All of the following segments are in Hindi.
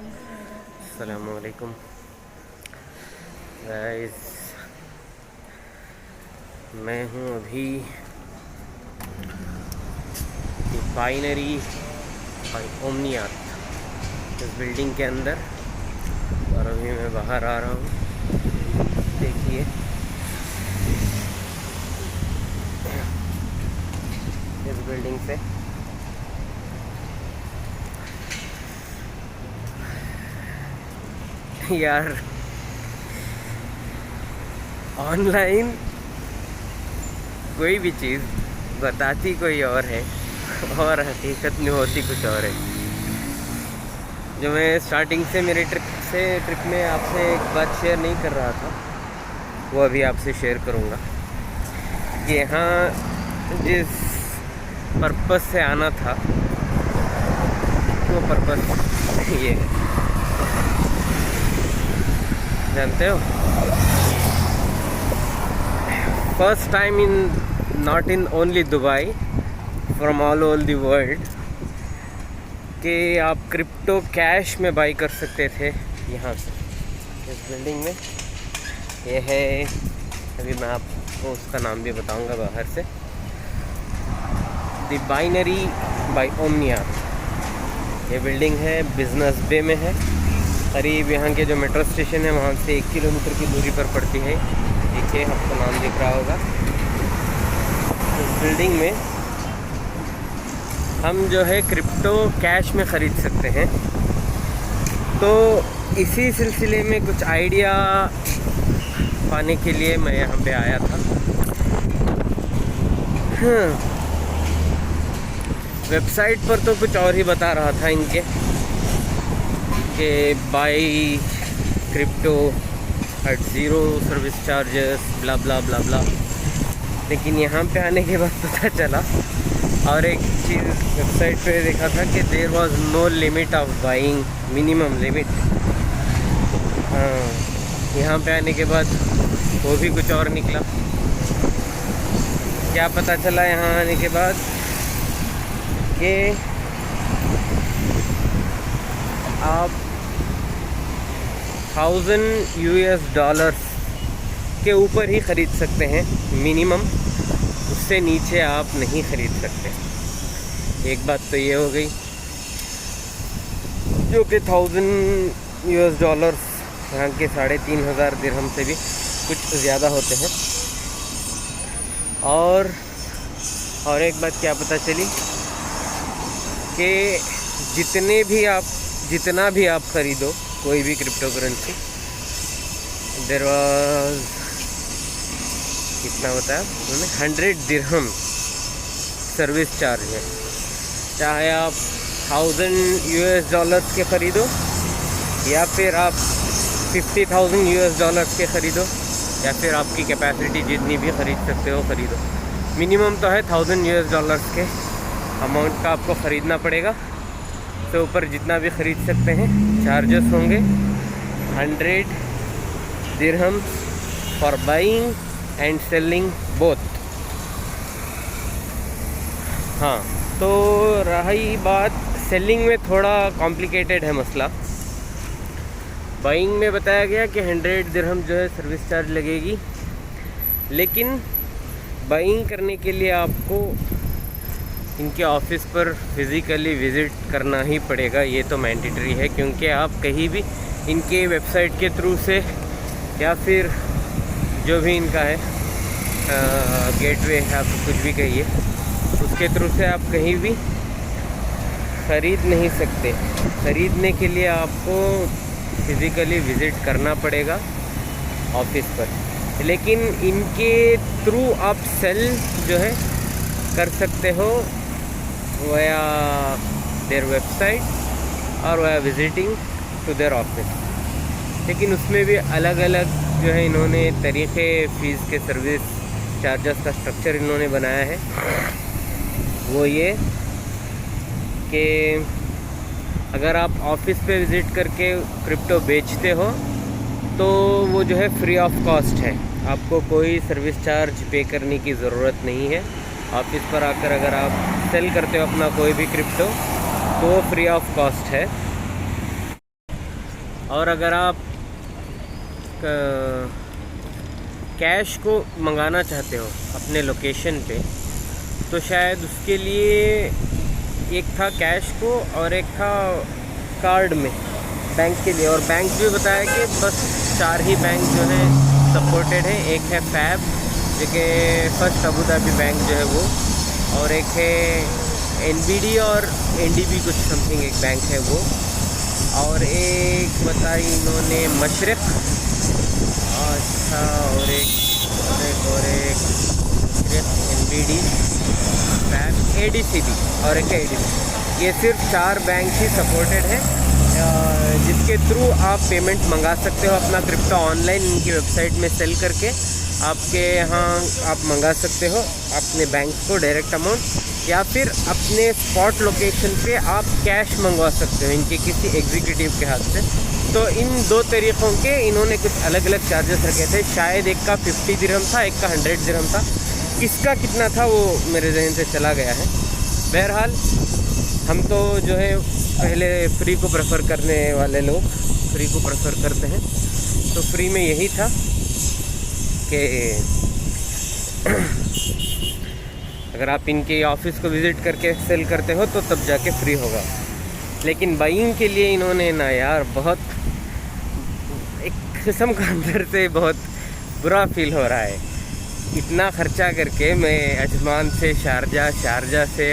अस्सलामुअलैकुम गाइस, मैं हूँ अभी बाइनरी बाई ओमनियात इस बिल्डिंग के अंदर, और अभी मैं बाहर आ रहा हूँ। देखिए इस बिल्डिंग से यार, ऑनलाइन कोई भी चीज़ बताती कोई और है और हकीकत में होती कुछ और है। जो मैं स्टार्टिंग से मेरे ट्रिप में आपसे एक बात शेयर नहीं कर रहा था, वो अभी आपसे शेयर करूँगा कि यहाँ जिस पर्पस से आना था वो पर्पस ये है, जानते हो। First time in not in only Dubai, from all over the world, कि आप क्रिप्टो कैश में बाई कर सकते थे यहाँ से, इस बिल्डिंग में। ये है, अभी मैं आपको उसका नाम भी बताऊंगा बाहर से, द बाइनरी बाई ओमनिया। ये बिल्डिंग है, बिजनेस बे में है, करीब यहाँ के जो मेट्रो स्टेशन है वहाँ से 1 किलोमीटर की दूरी पर पड़ती है। देखिए, आपको नाम दिख रहा होगा। इस बिल्डिंग में हम जो है क्रिप्टो कैश में ख़रीद सकते हैं। तो इसी सिलसिले में कुछ आइडिया पाने के लिए मैं यहाँ पे आया था। वेबसाइट पर तो कुछ और ही बता रहा था इनके, कि buy crypto at zero service charges blah blah blah blah. लेकिन यहाँ पे आने के बाद पता चला, और एक चीज़ वेबसाइट पे देखा था कि there was no limit of buying, minimum limit. हाँ, यहाँ पे आने के बाद वो भी कुछ और निकला। क्या पता चला यहाँ आने के बाद कि आप $1000 के ऊपर ही ख़रीद सकते हैं मिनिमम, उससे नीचे आप नहीं ख़रीद सकते। एक बात तो ये हो गई, जो कि $1000 यहाँ के 3500 दिरहम से भी कुछ ज़्यादा होते हैं। और एक बात क्या पता चली कि जितना भी आप ख़रीदो कोई भी क्रिप्टो करेंसी, देयर वाज, कितना बताया उन्होंने, 100 दिरहम सर्विस चार्ज है। चाहे आप $1000 के ख़रीदो, या फिर आप $50,000 के ख़रीदो, या फिर आपकी कैपेसिटी जितनी भी ख़रीद सकते हो ख़रीदो। मिनिमम तो है $1000 के अमाउंट का आपको ख़रीदना पड़ेगा। तो ऊपर जितना भी ख़रीद सकते हैं, चार्जेस होंगे 100 dirham for buying and selling both. हाँ, तो रही बात सेलिंग में, थोड़ा कॉम्प्लिकेटेड है मसला। बाइंग में बताया गया कि 100 दिरहम जो है सर्विस चार्ज लगेगी, लेकिन बाइंग करने के लिए आपको इनके ऑफिस पर फिज़िकली विज़िट करना ही पड़ेगा। ये तो मैंडेटरी है, क्योंकि आप कहीं भी इनके वेबसाइट के थ्रू से, या फिर जो भी इनका है गेटवे है, आप कुछ भी कहिए, उसके थ्रू से आप कहीं भी ख़रीद नहीं सकते। ख़रीदने के लिए आपको फिज़िकली विज़िट करना पड़ेगा ऑफिस पर। लेकिन इनके थ्रू आप सेल जो है कर सकते हो वया देयर वेबसाइट और वया विज़िटिंग टू देयर ऑफिस। लेकिन उसमें भी अलग अलग जो है इन्होंने तरीक़े, फ़ीस के सर्विस चार्जेस का स्ट्रक्चर इन्होंने बनाया है। वो ये कि अगर आप ऑफिस पे विज़िट करके क्रिप्टो बेचते हो तो वो जो है फ्री ऑफ कॉस्ट है, आपको कोई सर्विस चार्ज पे करने की ज़रूरत नहीं है। ऑफिस पर आकर अगर आप सेल करते हो अपना कोई भी क्रिप्टो, तो वो फ्री ऑफ कॉस्ट है। और अगर आप कैश को मंगाना चाहते हो अपने लोकेशन पे, तो शायद उसके लिए एक था कैश को और एक था कार्ड में बैंक के लिए। और बैंक भी बताया कि बस 4 ही बैंक जो है सपोर्टेड है। एक है फैब जो कि फर्स्ट अबू धाबी बैंक जो है वो, और एक है NBD और NDB कुछ समथिंग एक बैंक है वो, और एक बताई इन्होंने मशरक़, अच्छा, और एक NBD, बैंक, ADCB और एक ADB। ये सिर्फ 4 बैंक ही सपोर्टेड है जिसके थ्रू आप पेमेंट मंगा सकते हो अपना क्रिप्टो ऑनलाइन इनकी वेबसाइट में सेल करके। आपके यहाँ आप मंगा सकते हो अपने बैंक को डायरेक्ट अमाउंट, या फिर अपने स्पॉट लोकेशन पे आप कैश मंगवा सकते हो इनके किसी एग्जीक्यूटिव के हाथ से। तो इन 2 तरीक़ों के इन्होंने कुछ अलग अलग चार्जेस रखे थे। शायद एक का 50 दिरहम था, एक का 100 दिरहम था। किसका कितना था वो मेरे जहन से चला गया है। बहरहाल हम तो जो है पहले फ्री को प्रेफर करने वाले लोग फ्री को प्रेफर करते हैं। तो फ्री में यही था कि अगर आप इनके ऑफिस को विज़िट करके सेल करते हो तो तब जाके फ्री होगा। लेकिन बाइंग के लिए इन्होंने ना यार बहुत एक किस्म का अंदर से बहुत बुरा फील हो रहा है। इतना ख़र्चा करके मैं अजमान से शारजा से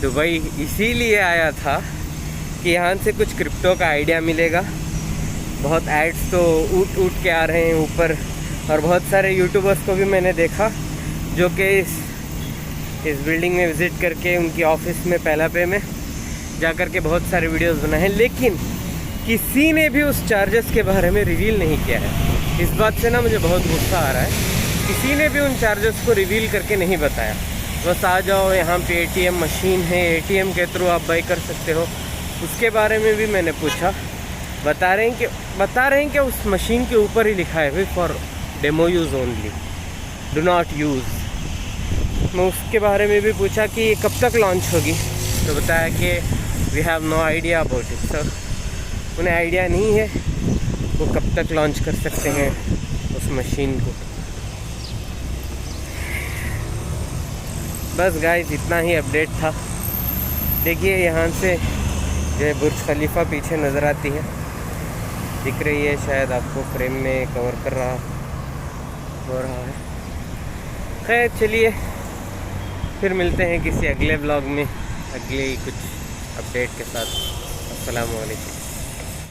दुबई इसीलिए आया था कि यहाँ से कुछ क्रिप्टो का आइडिया मिलेगा। बहुत एड्स तो उठ के आ रहे हैं ऊपर, और बहुत सारे यूट्यूबर्स को भी मैंने देखा जो कि इस बिल्डिंग में विज़िट करके उनकी ऑफिस में पहला पे में जा कर के बहुत सारे वीडियोस बनाए हैं, लेकिन किसी ने भी उस चार्जेस के बारे में रिवील नहीं किया है। इस बात से ना मुझे बहुत गुस्सा आ रहा है। किसी ने भी उन चार्जेस को रिवील करके नहीं बताया। बस आ जाओ यहाँ पे ATM मशीन है, ATM के थ्रू आप बाई कर सकते हो। उसके बारे में भी मैंने पूछा, बता रहे हैं कि उस मशीन के ऊपर ही लिखा है for demo use only, do not use. मैं उसके बारे में भी पूछा कि कब तक लॉन्च होगी, तो बताया कि we have no idea about it. Sir उन्हें आइडिया नहीं है वो कब तक लॉन्च कर सकते हैं उस मशीन को। बस गाइस इतना ही अपडेट था। देखिए यहाँ से जो है बुर्ज खलीफा पीछे नज़र आती है, दिख रही है शायद आपको, फ्रेम में कवर कर रहा हो रहा है। खैर चलिए फिर मिलते हैं किसी अगले ब्लॉग में अगले कुछ अपडेट के साथ। अस्सलाम वालेकुम।